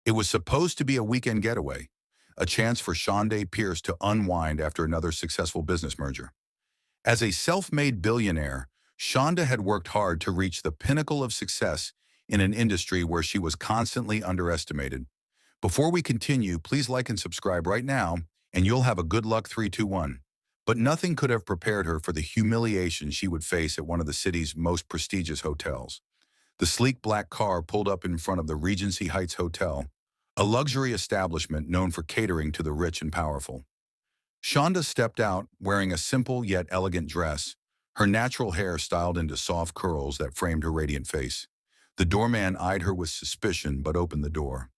It was supposed to be a weekend getaway, a chance for Shonda Pierce to unwind after another successful business merger. As a self-made billionaire, Shonda had worked hard to reach the pinnacle of success in an industry where she was constantly underestimated. Before we continue, please like and subscribe right now, and you'll have a good luck 3, 2, 1. But nothing could have prepared her for the humiliation she would face at one of the city's most prestigious hotels. The sleek black car pulled up in front of the Regency Heights Hotel, a luxury establishment known for catering to the rich and powerful. Shonda stepped out wearing a simple yet elegant dress, her natural hair styled into soft curls that framed her radiant face. The doorman eyed her with suspicion but opened the door.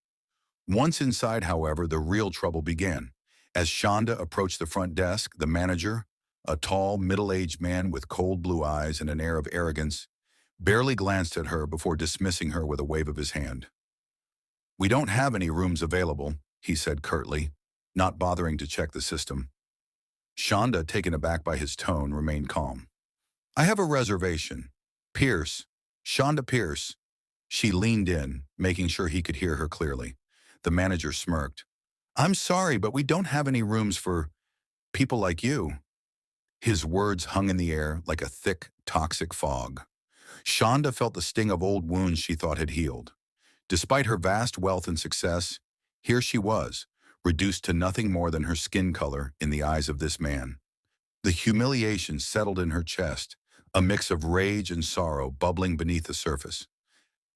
Once inside, however, the real trouble began. As Shonda approached the front desk, the manager, a tall, middle-aged man with cold blue eyes and an air of arrogance, barely glanced at her before dismissing her with a wave of his hand. "We don't have any rooms available," he said curtly, not bothering to check the system. Shonda, taken aback by his tone, remained calm. "I have a reservation. Pierce, Shonda Pierce." She leaned in, making sure he could hear her clearly. The manager smirked. "I'm sorry, but we don't have any rooms for people like you." His words hung in the air like a thick, toxic fog. Shonda felt the sting of old wounds she thought had healed. Despite her vast wealth and success, here she was, reduced to nothing more than her skin color in the eyes of this man. The humiliation settled in her chest, a mix of rage and sorrow bubbling beneath the surface.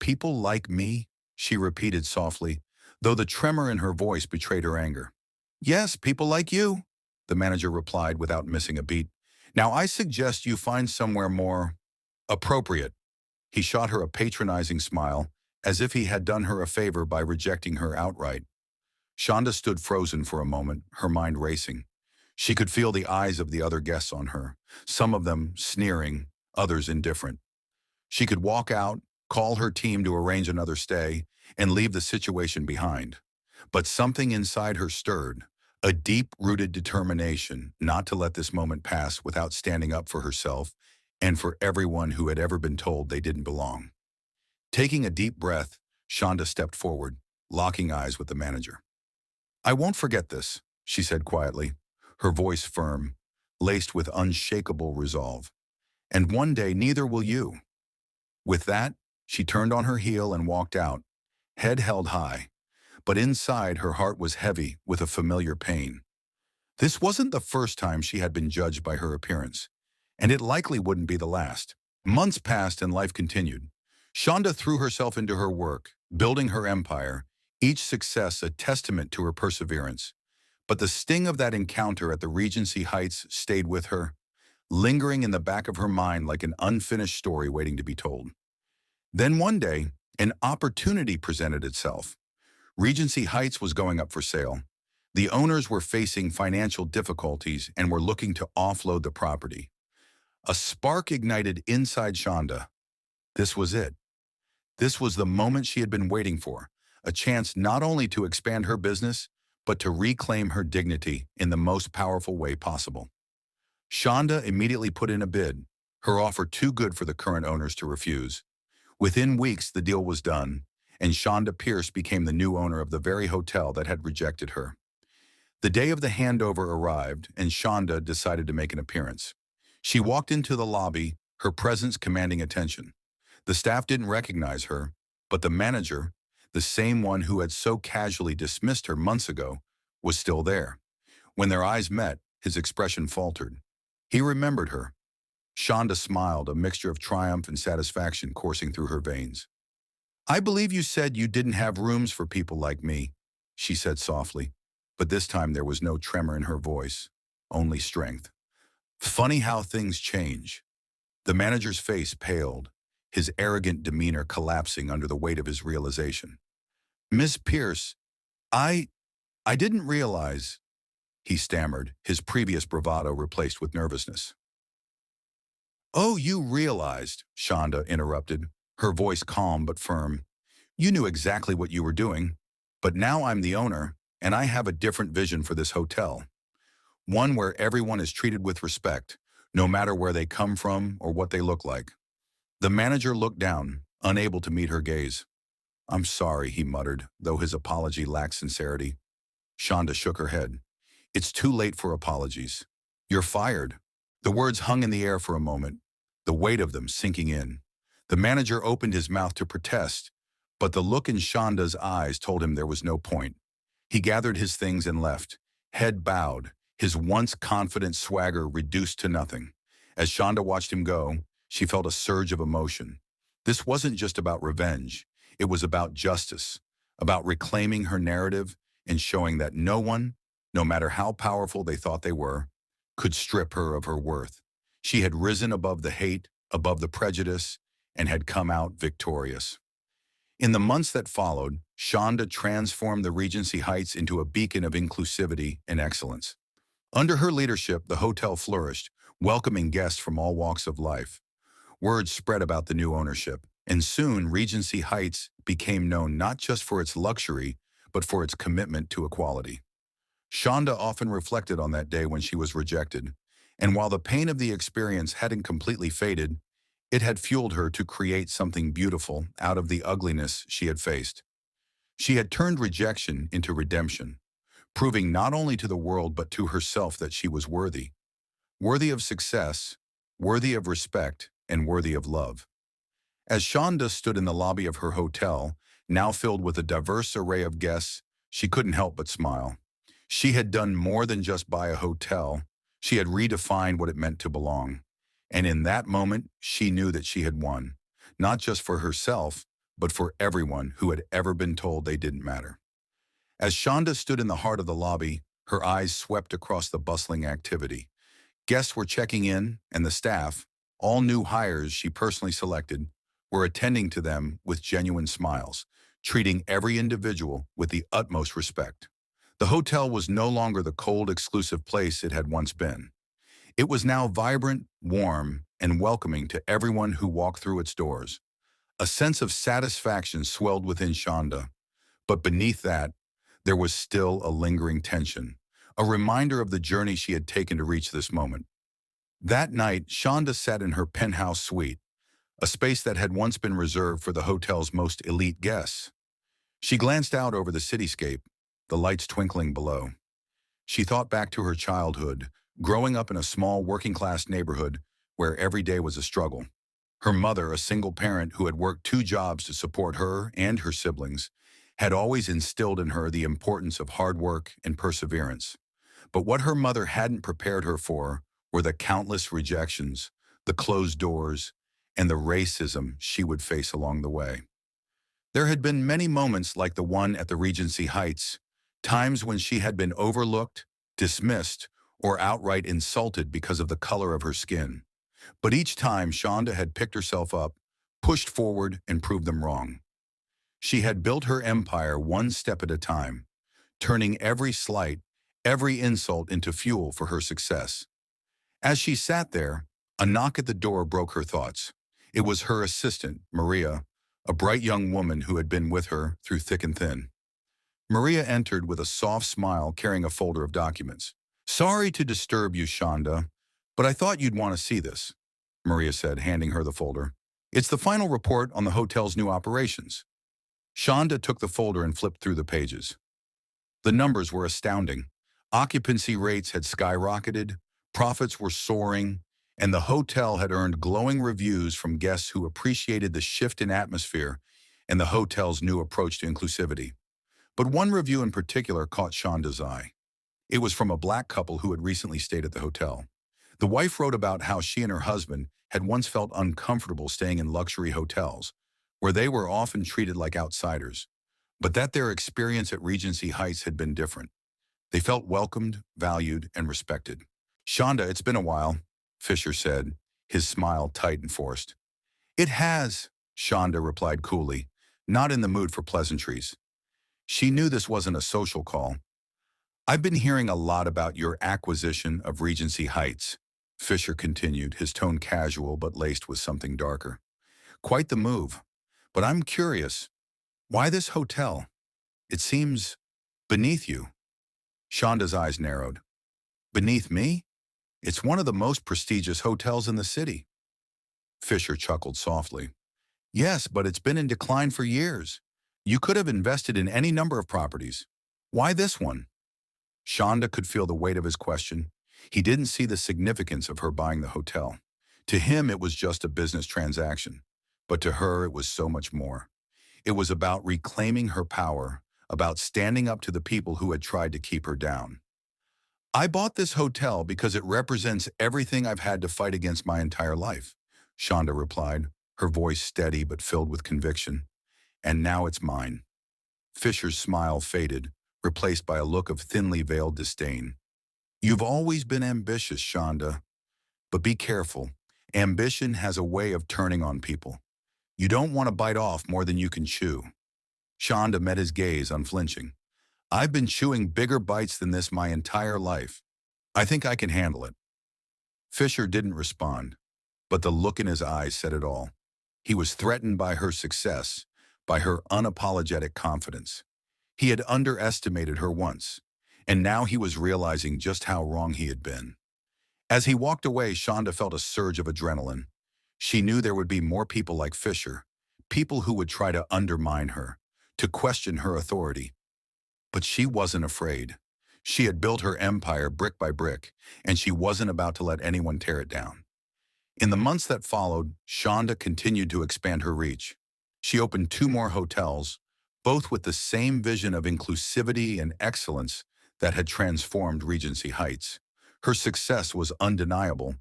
"People like me?" she repeated softly, though the tremor in her voice betrayed her anger. "Yes, people like you," the manager replied without missing a beat. "Now I suggest you find somewhere more appropriate." He shot her a patronizing smile, as if he had done her a favor by rejecting her outright. Shonda stood frozen for a moment, her mind racing. She could feel the eyes of the other guests on her, some of them sneering, others indifferent. She could walk out, call her team to arrange another stay, and leave the situation behind. But something inside her stirred, a deep-rooted determination not to let this moment pass without standing up for herself and for everyone who had ever been told they didn't belong. Taking a deep breath, Shonda stepped forward, locking eyes with the manager. "I won't forget this," she said quietly, her voice firm, laced with unshakable resolve. "And one day neither will you." With that, she turned on her heel and walked out, head held high. But inside, her heart was heavy with a familiar pain. This wasn't the first time she had been judged by her appearance, and it likely wouldn't be the last. Months passed and life continued. Shonda threw herself into her work, building her empire, each success a testament to her perseverance. But the sting of that encounter at the Regency Heights stayed with her, lingering in the back of her mind like an unfinished story waiting to be told. Then one day, an opportunity presented itself. Regency Heights was going up for sale. The owners were facing financial difficulties and were looking to offload the property. A spark ignited inside Shonda. This was it. This was the moment she had been waiting for, a chance not only to expand her business, but to reclaim her dignity in the most powerful way possible. Shonda immediately put in a bid, her offer too good for the current owners to refuse. Within weeks, the deal was done, and Shonda Pierce became the new owner of the very hotel that had rejected her. The day of the handover arrived, and Shonda decided to make an appearance. She walked into the lobby, her presence commanding attention. The staff didn't recognize her, but the manager, the same one who had so casually dismissed her months ago, was still there. When their eyes met, his expression faltered. He remembered her. Shonda smiled, a mixture of triumph and satisfaction coursing through her veins. "I believe you said you didn't have rooms for people like me," she said softly, but this time there was no tremor in her voice, only strength. Funny how things change. The manager's face paled, his arrogant demeanor collapsing under the weight of his realization. "Miss Pierce, I didn't realize," he stammered, his previous bravado replaced with nervousness. "Oh, you realized," Shonda interrupted, her voice calm but firm. "You knew exactly what you were doing, but now I'm the owner, and I have a different vision for this hotel. One where everyone is treated with respect, no matter where they come from or what they look like." The manager looked down, unable to meet her gaze. I'm sorry, he muttered, though his apology lacked sincerity. Shonda shook her head. It's too late for apologies. You're fired. The words hung in the air for a moment, the weight of them sinking in. The manager opened his mouth to protest, but the look in Shonda's eyes told him there was no point. He gathered his things and left, head bowed, his once confident swagger reduced to nothing. As Shonda watched him go, she felt a surge of emotion. This wasn't just about revenge. It was about justice, about reclaiming her narrative and showing that no one, no matter how powerful they thought they were, could strip her of her worth. She had risen above the hate, above the prejudice, and had come out victorious. In the months that followed, Shonda transformed the Regency Heights into a beacon of inclusivity and excellence. Under her leadership, the hotel flourished, welcoming guests from all walks of life. Word spread about the new ownership, and soon Regency Heights became known not just for its luxury, but for its commitment to equality. Shonda often reflected on that day when she was rejected, and while the pain of the experience hadn't completely faded, it had fueled her to create something beautiful out of the ugliness she had faced. She had turned rejection into redemption, proving not only to the world but to herself that she was worthy. Worthy of success, worthy of respect, and worthy of love. As Shonda stood in the lobby of her hotel, now filled with a diverse array of guests, she couldn't help but smile. She had done more than just buy a hotel. She had redefined what it meant to belong. And in that moment, she knew that she had won, not just for herself, but for everyone who had ever been told they didn't matter. As Shonda stood in the heart of the lobby, her eyes swept across the bustling activity. Guests were checking in, and the staff, all new hires she personally selected, were attending to them with genuine smiles, treating every individual with the utmost respect. The hotel was no longer the cold, exclusive place it had once been. It was now vibrant, warm, and welcoming to everyone who walked through its doors. A sense of satisfaction swelled within Shonda, but beneath that, there was still a lingering tension, a reminder of the journey she had taken to reach this moment. That night, Shonda sat in her penthouse suite, a space that had once been reserved for the hotel's most elite guests. She glanced out over the cityscape, the lights twinkling below. She thought back to her childhood, growing up in a small working-class neighborhood where every day was a struggle. Her mother, a single parent who had worked 2 jobs to support her and her siblings, had always instilled in her the importance of hard work and perseverance. But what her mother hadn't prepared her for were the countless rejections, the closed doors, and the racism she would face along the way. There had been many moments like the one at the Regency Heights, times when she had been overlooked, dismissed, or outright insulted because of the color of her skin. But each time Shonda had picked herself up, pushed forward, and proved them wrong. She had built her empire one step at a time, turning every slight, every insult into fuel for her success. As she sat there, a knock at the door broke her thoughts. It was her assistant, Maria, a bright young woman who had been with her through thick and thin. Maria entered with a soft smile carrying a folder of documents. "Sorry to disturb you, Shonda, but I thought you'd want to see this," Maria said, handing her the folder. "It's the final report on the hotel's new operations." Shonda took the folder and flipped through the pages. The numbers were astounding. Occupancy rates had skyrocketed, profits were soaring, and the hotel had earned glowing reviews from guests who appreciated the shift in atmosphere and the hotel's new approach to inclusivity. But one review in particular caught Shonda's eye. It was from a black couple who had recently stayed at the hotel. The wife wrote about how she and her husband had once felt uncomfortable staying in luxury hotels, where they were often treated like outsiders, but that their experience at Regency Heights had been different. They felt welcomed, valued, and respected. "Shonda, it's been a while," Fisher said, his smile tight and forced. "It has," Shonda replied coolly, not in the mood for pleasantries. She knew this wasn't a social call. "I've been hearing a lot about your acquisition of Regency Heights," Fisher continued, his tone casual but laced with something darker. "Quite the move. But I'm curious, why this hotel? It seems beneath you." Shonda's eyes narrowed. "Beneath me? It's one of the most prestigious hotels in the city." Fisher chuckled softly. "Yes, but it's been in decline for years. You could have invested in any number of properties. Why this one? Shonda could feel the weight of his question. He didn't see the significance of her buying the hotel. To him, it was just a business transaction. But to her, it was so much more. It was about reclaiming her power, about standing up to the people who had tried to keep her down. I bought this hotel because it represents everything I've had to fight against my entire life, Shonda replied, her voice steady but filled with conviction. And now it's mine. Fisher's smile faded, replaced by a look of thinly veiled disdain. You've always been ambitious, Shonda. But be careful. Ambition has a way of turning on people. You don't want to bite off more than you can chew. Shonda met his gaze, unflinching. I've been chewing bigger bites than this my entire life. I think I can handle it. Fisher didn't respond, but the look in his eyes said it all. He was threatened by her success, by her unapologetic confidence. He had underestimated her once, and now he was realizing just how wrong he had been. As he walked away, Shonda felt a surge of adrenaline. She knew there would be more people like Fisher, people who would try to undermine her, to question her authority. But she wasn't afraid. She had built her empire brick by brick, and she wasn't about to let anyone tear it down. In the months that followed, Shonda continued to expand her reach. She opened 2 more hotels, both with the same vision of inclusivity and excellence that had transformed Regency Heights. Her success was undeniable,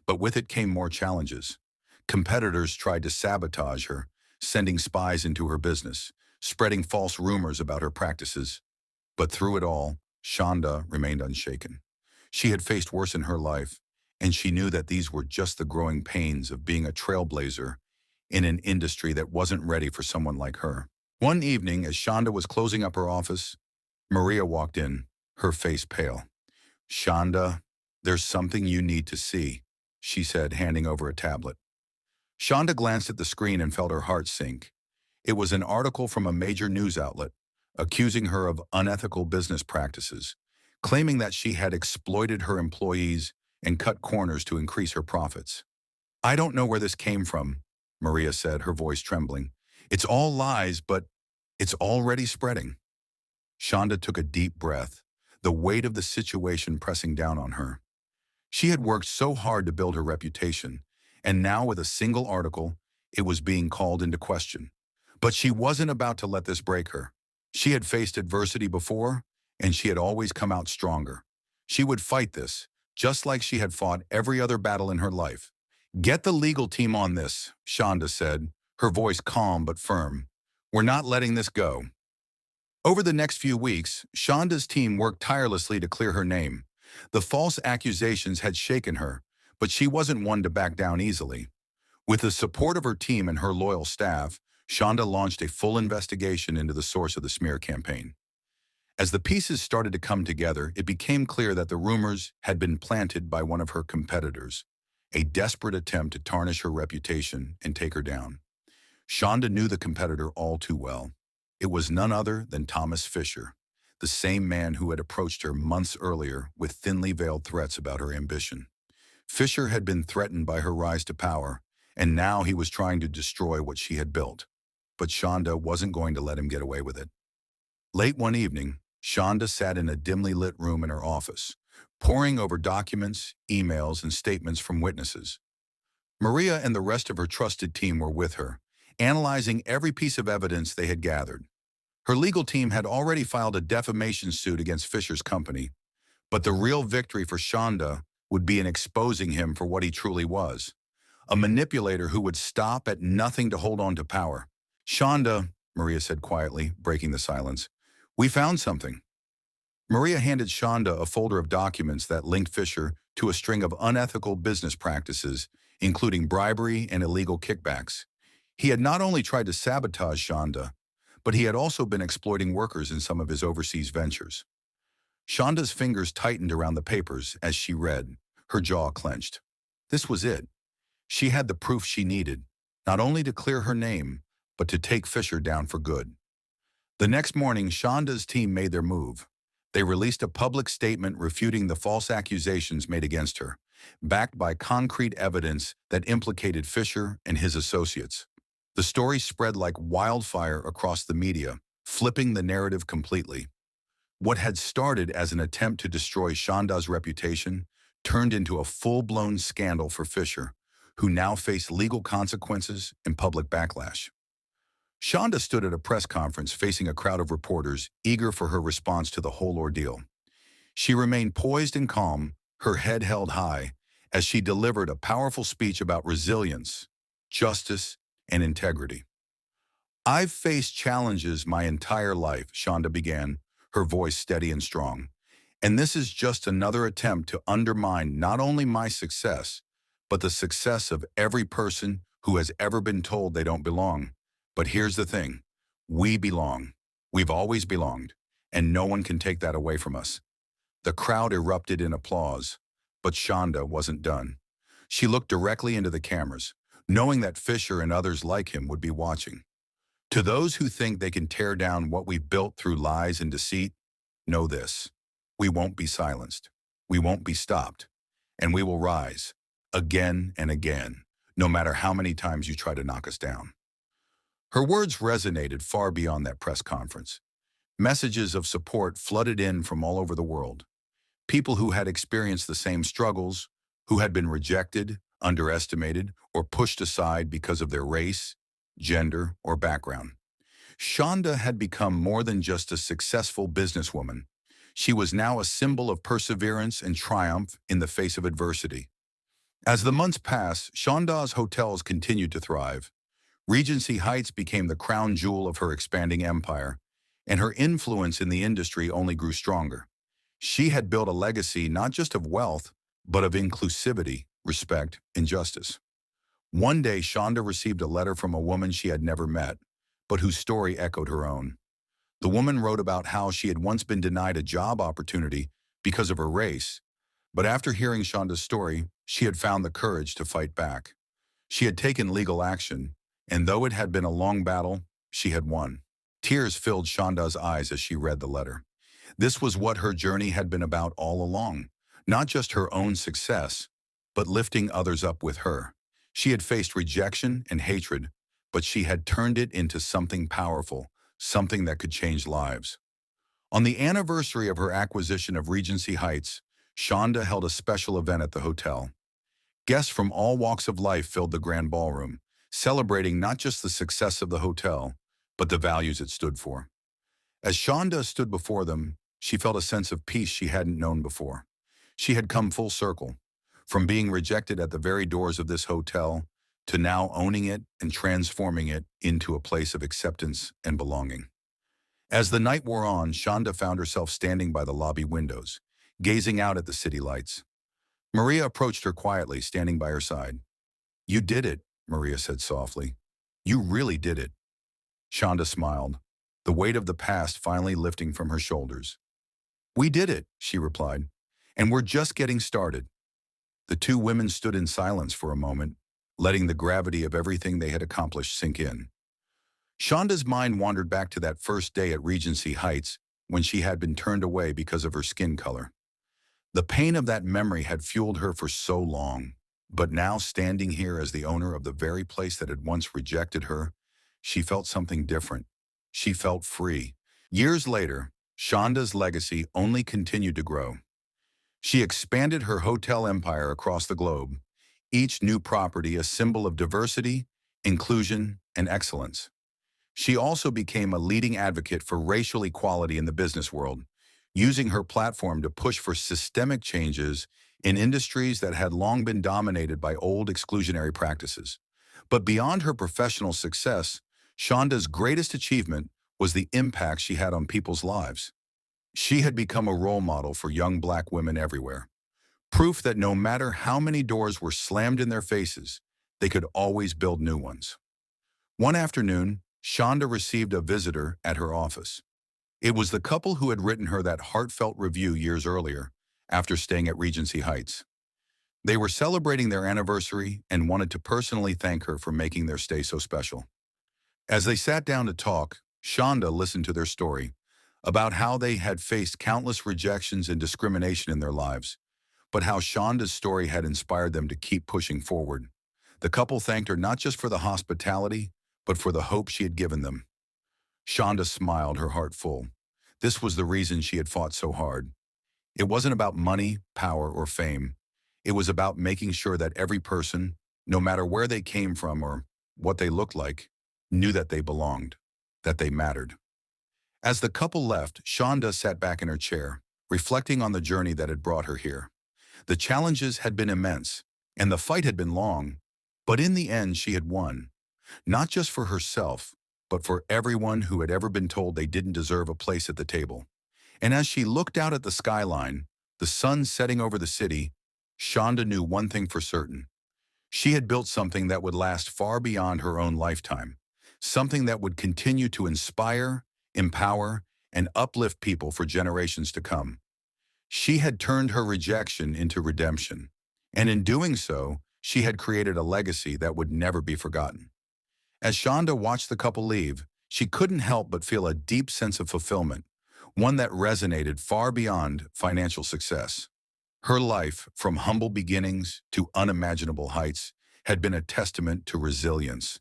but with it came more challenges. Competitors tried to sabotage her, sending spies into her business, spreading false rumors about her practices. But through it all, Shonda remained unshaken. She had faced worse in her life, and she knew that these were just the growing pains of being a trailblazer in an industry that wasn't ready for someone like her. One evening, as Shonda was closing up her office, Maria walked in, her face pale. Shonda, there's something you need to see, she said, handing over a tablet. Shonda glanced at the screen and felt her heart sink. It was an article from a major news outlet, accusing her of unethical business practices, claiming that she had exploited her employees and cut corners to increase her profits. I don't know where this came from, Maria said, her voice trembling. It's all lies, but it's already spreading. Shonda took a deep breath, the weight of the situation pressing down on her. She had worked so hard to build her reputation, and now with a single article, it was being called into question. But she wasn't about to let this break her. She had faced adversity before, and she had always come out stronger. She would fight this, just like she had fought every other battle in her life. Get the legal team on this, Shonda said, her voice calm but firm. We're not letting this go. Over the next few weeks, Shonda's team worked tirelessly to clear her name. The false accusations had shaken her, but she wasn't one to back down easily. With the support of her team and her loyal staff, Shonda launched a full investigation into the source of the smear campaign. As the pieces started to come together, it became clear that the rumors had been planted by one of her competitors, a desperate attempt to tarnish her reputation and take her down. Shonda knew the competitor all too well. It was none other than Thomas Fisher, the same man who had approached her months earlier with thinly veiled threats about her ambition. Fisher had been threatened by her rise to power, and now he was trying to destroy what she had built. But Shonda wasn't going to let him get away with it. Late one evening, Shonda sat in a dimly lit room in her office, poring over documents, emails, and statements from witnesses. Maria and the rest of her trusted team were with her, analyzing every piece of evidence they had gathered. Her legal team had already filed a defamation suit against Fisher's company, but the real victory for Shonda would be in exposing him for what he truly was, a manipulator who would stop at nothing to hold on to power. Shonda, Maria said quietly, breaking the silence, we found something. Maria handed Shonda a folder of documents that linked Fisher to a string of unethical business practices, including bribery and illegal kickbacks. He had not only tried to sabotage Shonda, but he had also been exploiting workers in some of his overseas ventures. Shonda's fingers tightened around the papers as she read, her jaw clenched. This was it. She had the proof she needed, not only to clear her name, but to take Fisher down for good. The next morning, Shonda's team made their move. They released a public statement refuting the false accusations made against her, backed by concrete evidence that implicated Fisher and his associates. The story spread like wildfire across the media, flipping the narrative completely. What had started as an attempt to destroy Shonda's reputation turned into a full-blown scandal for Fisher, who now faced legal consequences and public backlash. Shonda stood at a press conference facing a crowd of reporters eager for her response to the whole ordeal. She remained poised and calm, her head held high, as she delivered a powerful speech about resilience, justice, and integrity. "I've faced challenges my entire life," Shonda began, her voice steady and strong. "And this is just another attempt to undermine not only my success, but the success of every person who has ever been told they don't belong. But here's the thing. We belong. We've always belonged, and no one can take that away from us." The crowd erupted in applause, but Shonda wasn't done. She looked directly into the cameras, knowing that Fisher and others like him would be watching. "To those who think they can tear down what we've built through lies and deceit, know this. We won't be silenced. We won't be stopped. And we will rise, again and again, no matter how many times you try to knock us down." Her words resonated far beyond that press conference. Messages of support flooded in from all over the world. People who had experienced the same struggles, who had been rejected, underestimated, or pushed aside because of their race, gender, or background. Shonda had become more than just a successful businesswoman. She was now a symbol of perseverance and triumph in the face of adversity. As the months passed, Shonda's hotels continued to thrive. Regency Heights became the crown jewel of her expanding empire, and her influence in the industry only grew stronger. She had built a legacy not just of wealth, but of inclusivity, respect, and justice. One day, Shonda received a letter from a woman she had never met, but whose story echoed her own. The woman wrote about how she had once been denied a job opportunity because of her race, but after hearing Shonda's story, she had found the courage to fight back. She had taken legal action, and though it had been a long battle, she had won. Tears filled Shonda's eyes as she read the letter. This was what her journey had been about all along, not just her own success, but lifting others up with her. She had faced rejection and hatred, but she had turned it into something powerful, something that could change lives. On the anniversary of her acquisition of Regency Heights, Shonda held a special event at the hotel. Guests from all walks of life filled the grand ballroom, celebrating not just the success of the hotel, but the values it stood for. As Shonda stood before them, she felt a sense of peace she hadn't known before. She had come full circle, from being rejected at the very doors of this hotel to now owning it and transforming it into a place of acceptance and belonging. As the night wore on, Shonda found herself standing by the lobby windows, gazing out at the city lights. Maria approached her quietly, standing by her side. "You did it," Maria said softly. "You really did it." Shonda smiled, the weight of the past finally lifting from her shoulders. "We did it," she replied, "and we're just getting started." The two women stood in silence for a moment, letting the gravity of everything they had accomplished sink in. Shonda's mind wandered back to that first day at Regency Heights when she had been turned away because of her skin color. The pain of that memory had fueled her for so long, but now standing here as the owner of the very place that had once rejected her, she felt something different. She felt free. Years later, Shonda's legacy only continued to grow. She expanded her hotel empire across the globe, each new property a symbol of diversity, inclusion, and excellence. She also became a leading advocate for racial equality in the business world, using her platform to push for systemic changes in industries that had long been dominated by old exclusionary practices. But beyond her professional success, Shonda's greatest achievement was the impact she had on people's lives. She had become a role model for young Black women everywhere, proof that no matter how many doors were slammed in their faces, they could always build new ones. One afternoon, Shonda received a visitor at her office. It was the couple who had written her that heartfelt review years earlier, after staying at Regency Heights. They were celebrating their anniversary and wanted to personally thank her for making their stay so special. As they sat down to talk, Shonda listened to their story, about how they had faced countless rejections and discrimination in their lives, but how Shonda's story had inspired them to keep pushing forward. The couple thanked her not just for the hospitality, but for the hope she had given them. Shonda smiled, her heart full. This was the reason she had fought so hard. It wasn't about money, power, or fame. It was about making sure that every person, no matter where they came from or what they looked like, knew that they belonged, that they mattered. As the couple left, Shonda sat back in her chair, reflecting on the journey that had brought her here. The challenges had been immense, and the fight had been long, but in the end she had won, not just for herself, but for everyone who had ever been told they didn't deserve a place at the table. And as she looked out at the skyline, the sun setting over the city, Shonda knew one thing for certain. She had built something that would last far beyond her own lifetime, something that would continue to inspire, empower, and uplift people for generations to come. She had turned her rejection into redemption, and in doing so, she had created a legacy that would never be forgotten. As Shonda watched the couple leave, she couldn't help but feel a deep sense of fulfillment, one that resonated far beyond financial success. Her life, from humble beginnings to unimaginable heights, had been a testament to resilience,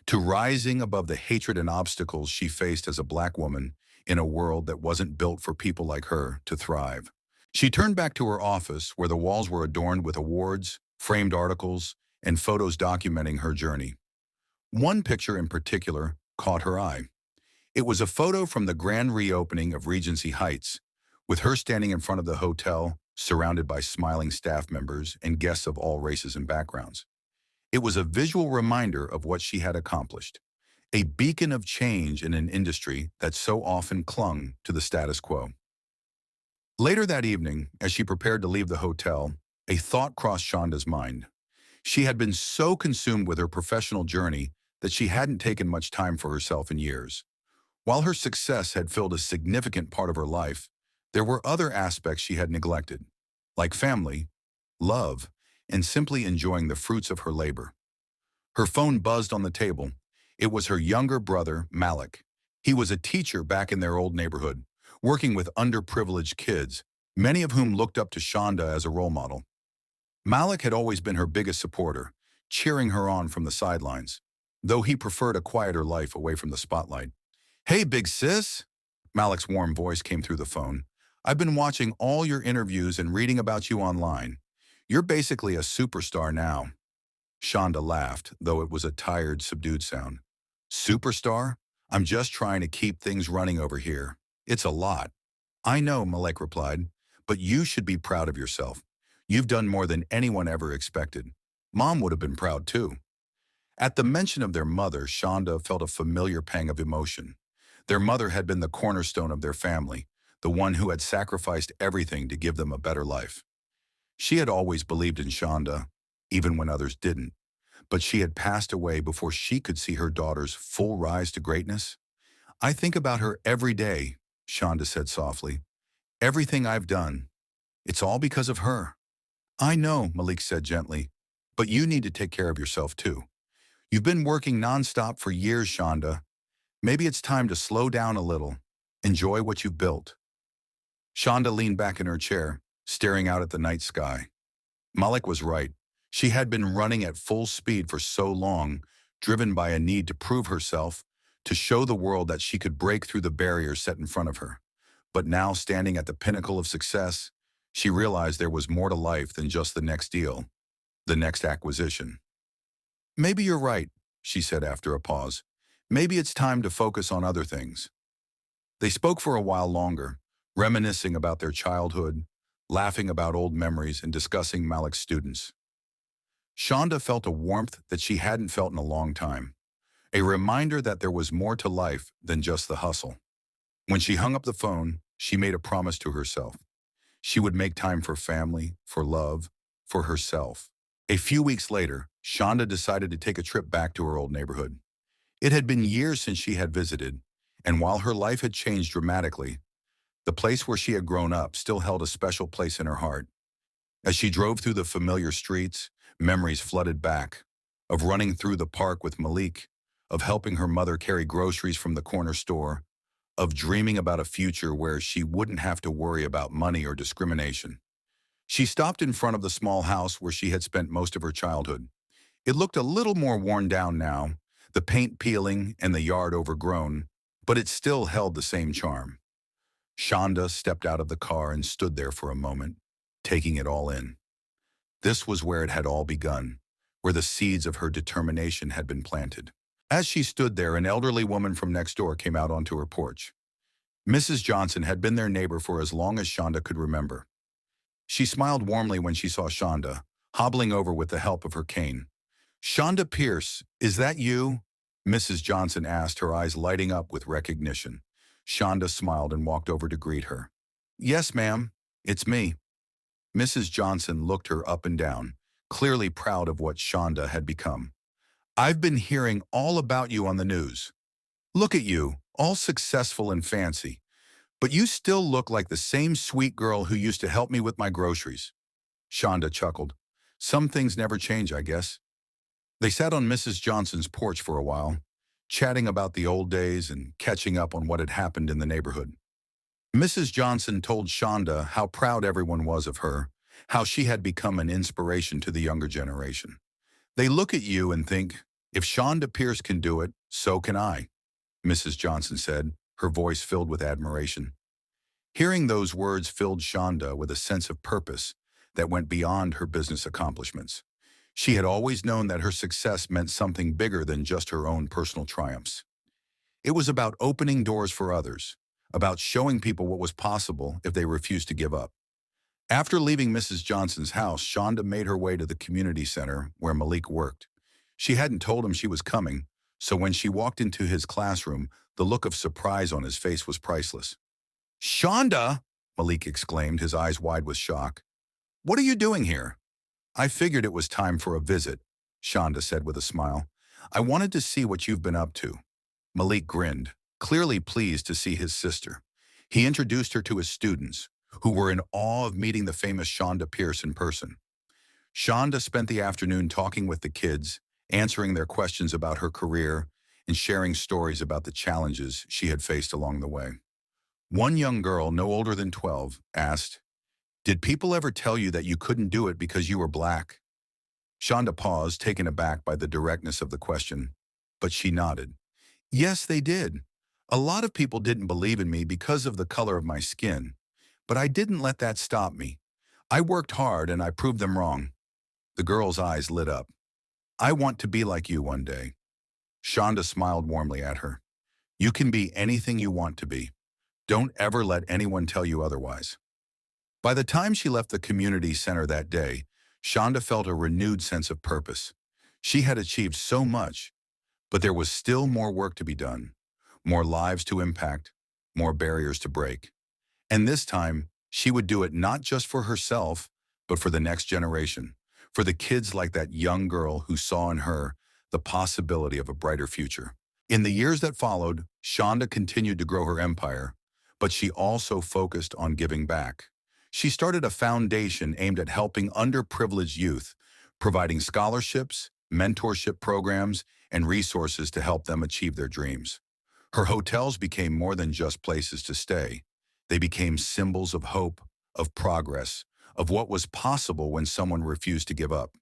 to rising above the hatred and obstacles she faced as a Black woman in a world that wasn't built for people like her to thrive. She turned back to her office, where the walls were adorned with awards, framed articles, and photos documenting her journey. One picture in particular caught her eye. It was a photo from the grand reopening of Regency Heights, with her standing in front of the hotel, surrounded by smiling staff members and guests of all races and backgrounds. It was a visual reminder of what she had accomplished, a beacon of change in an industry that so often clung to the status quo. Later that evening, as she prepared to leave the hotel, a thought crossed Shonda's mind. She had been so consumed with her professional journey that she hadn't taken much time for herself in years. While her success had filled a significant part of her life, there were other aspects she had neglected, like family, love, and simply enjoying the fruits of her labor. Her phone buzzed on the table. It was her younger brother, Malik. He was a teacher back in their old neighborhood, working with underprivileged kids, many of whom looked up to Shonda as a role model. Malik had always been her biggest supporter, cheering her on from the sidelines, though he preferred a quieter life away from the spotlight. "Hey, big sis!" Malik's warm voice came through the phone. "I've been watching all your interviews and reading about you online. You're basically a superstar now." Shonda laughed, though it was a tired, subdued sound. "Superstar? I'm just trying to keep things running over here. It's a lot." "I know," Malik replied, "but you should be proud of yourself. You've done more than anyone ever expected. Mom would have been proud too." At the mention of their mother, Shonda felt a familiar pang of emotion. Their mother had been the cornerstone of their family, the one who had sacrificed everything to give them a better life. She had always believed in Shonda, even when others didn't, but she had passed away before she could see her daughter's full rise to greatness. "I think about her every day," Shonda said softly. "Everything I've done, it's all because of her." "I know," Malik said gently, "but you need to take care of yourself too. You've been working nonstop for years, Shonda. Maybe it's time to slow down a little. Enjoy what you've built." Shonda leaned back in her chair, staring out at the night sky. Malik was right. She had been running at full speed for so long, driven by a need to prove herself, to show the world that she could break through the barriers set in front of her. But now, standing at the pinnacle of success, she realized there was more to life than just the next deal, the next acquisition. "Maybe you're right," she said after a pause. "Maybe it's time to focus on other things." They spoke for a while longer, reminiscing about their childhood, laughing about old memories, and discussing Malik's students. Shonda felt a warmth that she hadn't felt in a long time, a reminder that there was more to life than just the hustle. When she hung up the phone, she made a promise to herself. She would make time for family, for love, for herself. A few weeks later, Shonda decided to take a trip back to her old neighborhood. It had been years since she had visited, and while her life had changed dramatically, the place where she had grown up still held a special place in her heart. As she drove through the familiar streets, memories flooded back, of running through the park with Malik, of helping her mother carry groceries from the corner store, of dreaming about a future where she wouldn't have to worry about money or discrimination. She stopped in front of the small house where she had spent most of her childhood. It looked a little more worn down now, the paint peeling and the yard overgrown, but it still held the same charm. Shonda stepped out of the car and stood there for a moment, taking it all in. This was where it had all begun, where the seeds of her determination had been planted. As she stood there, an elderly woman from next door came out onto her porch. Mrs. Johnson had been their neighbor for as long as Shonda could remember. She smiled warmly when she saw Shonda, hobbling over with the help of her cane. "Shonda Pierce, is that you?" Mrs. Johnson asked, her eyes lighting up with recognition. Shonda smiled and walked over to greet her. "Yes, ma'am, it's me." Mrs. Johnson looked her up and down, clearly proud of what Shonda had become. "I've been hearing all about you on the news. Look at you, all successful and fancy. But you still look like the same sweet girl who used to help me with my groceries." Shonda chuckled. "Some things never change, I guess." They sat on Mrs. Johnson's porch for a while, chatting about the old days and catching up on what had happened in the neighborhood. Mrs. Johnson told Shonda how proud everyone was of her, how she had become an inspiration to the younger generation. "They look at you and think, if Shonda Pierce can do it, so can I," Mrs. Johnson said, her voice filled with admiration. Hearing those words filled Shonda with a sense of purpose that went beyond her business accomplishments. She had always known that her success meant something bigger than just her own personal triumphs. It was about opening doors for others, about showing people what was possible if they refused to give up. After leaving Mrs. Johnson's house, Shonda made her way to the community center where Malik worked. She hadn't told him she was coming, so when she walked into his classroom, the look of surprise on his face was priceless. "Shonda!" Malik exclaimed, his eyes wide with shock. "What are you doing here?" "I figured it was time for a visit," Shonda said with a smile. "I wanted to see what you've been up to." Malik grinned, clearly pleased to see his sister. He introduced her to his students, who were in awe of meeting the famous Shonda Pierce in person. Shonda spent the afternoon talking with the kids, answering their questions about her career, and sharing stories about the challenges she had faced along the way. One young girl, no older than 12, asked, "Did people ever tell you that you couldn't do it because you were black?" Shonda paused, taken aback by the directness of the question, but she nodded. "Yes, they did. A lot of people didn't believe in me because of the color of my skin, but I didn't let that stop me. I worked hard and I proved them wrong." The girl's eyes lit up. "I want to be like you one day." Shonda smiled warmly at her. "You can be anything you want to be. Don't ever let anyone tell you otherwise." By the time she left the community center that day, Shonda felt a renewed sense of purpose. She had achieved so much, but there was still more work to be done, more lives to impact, more barriers to break. And this time, she would do it not just for herself, but for the next generation, for the kids like that young girl who saw in her the possibility of a brighter future. In the years that followed, Shonda continued to grow her empire, but she also focused on giving back. She started a foundation aimed at helping underprivileged youth, providing scholarships, mentorship programs, and resources to help them achieve their dreams. Her hotels became more than just places to stay. They became symbols of hope, of progress, of what was possible when someone refused to give up.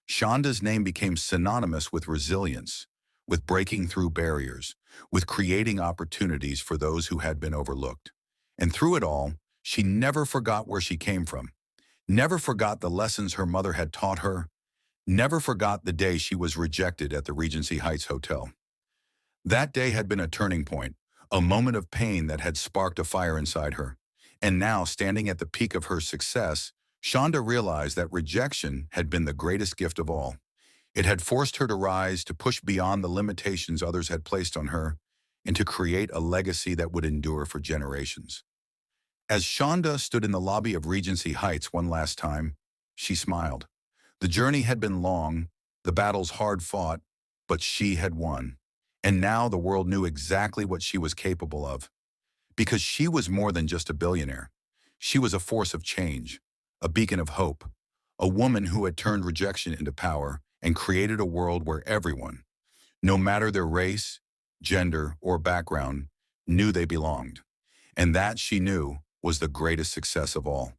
Shonda's name became synonymous with resilience, with breaking through barriers, with creating opportunities for those who had been overlooked. And through it all, she never forgot where she came from, never forgot the lessons her mother had taught her, never forgot the day she was rejected at the Regency Heights Hotel. That day had been a turning point, a moment of pain that had sparked a fire inside her. And now, standing at the peak of her success, Shonda realized that rejection had been the greatest gift of all. It had forced her to rise, to push beyond the limitations others had placed on her, and to create a legacy that would endure for generations. As Shonda stood in the lobby of Regency Heights one last time, she smiled. The journey had been long, the battles hard fought, but she had won. And now the world knew exactly what she was capable of. Because she was more than just a billionaire. She was a force of change, a beacon of hope, a woman who had turned rejection into power and created a world where everyone, no matter their race, gender, or background, knew they belonged. And that, she knew, was the greatest success of all.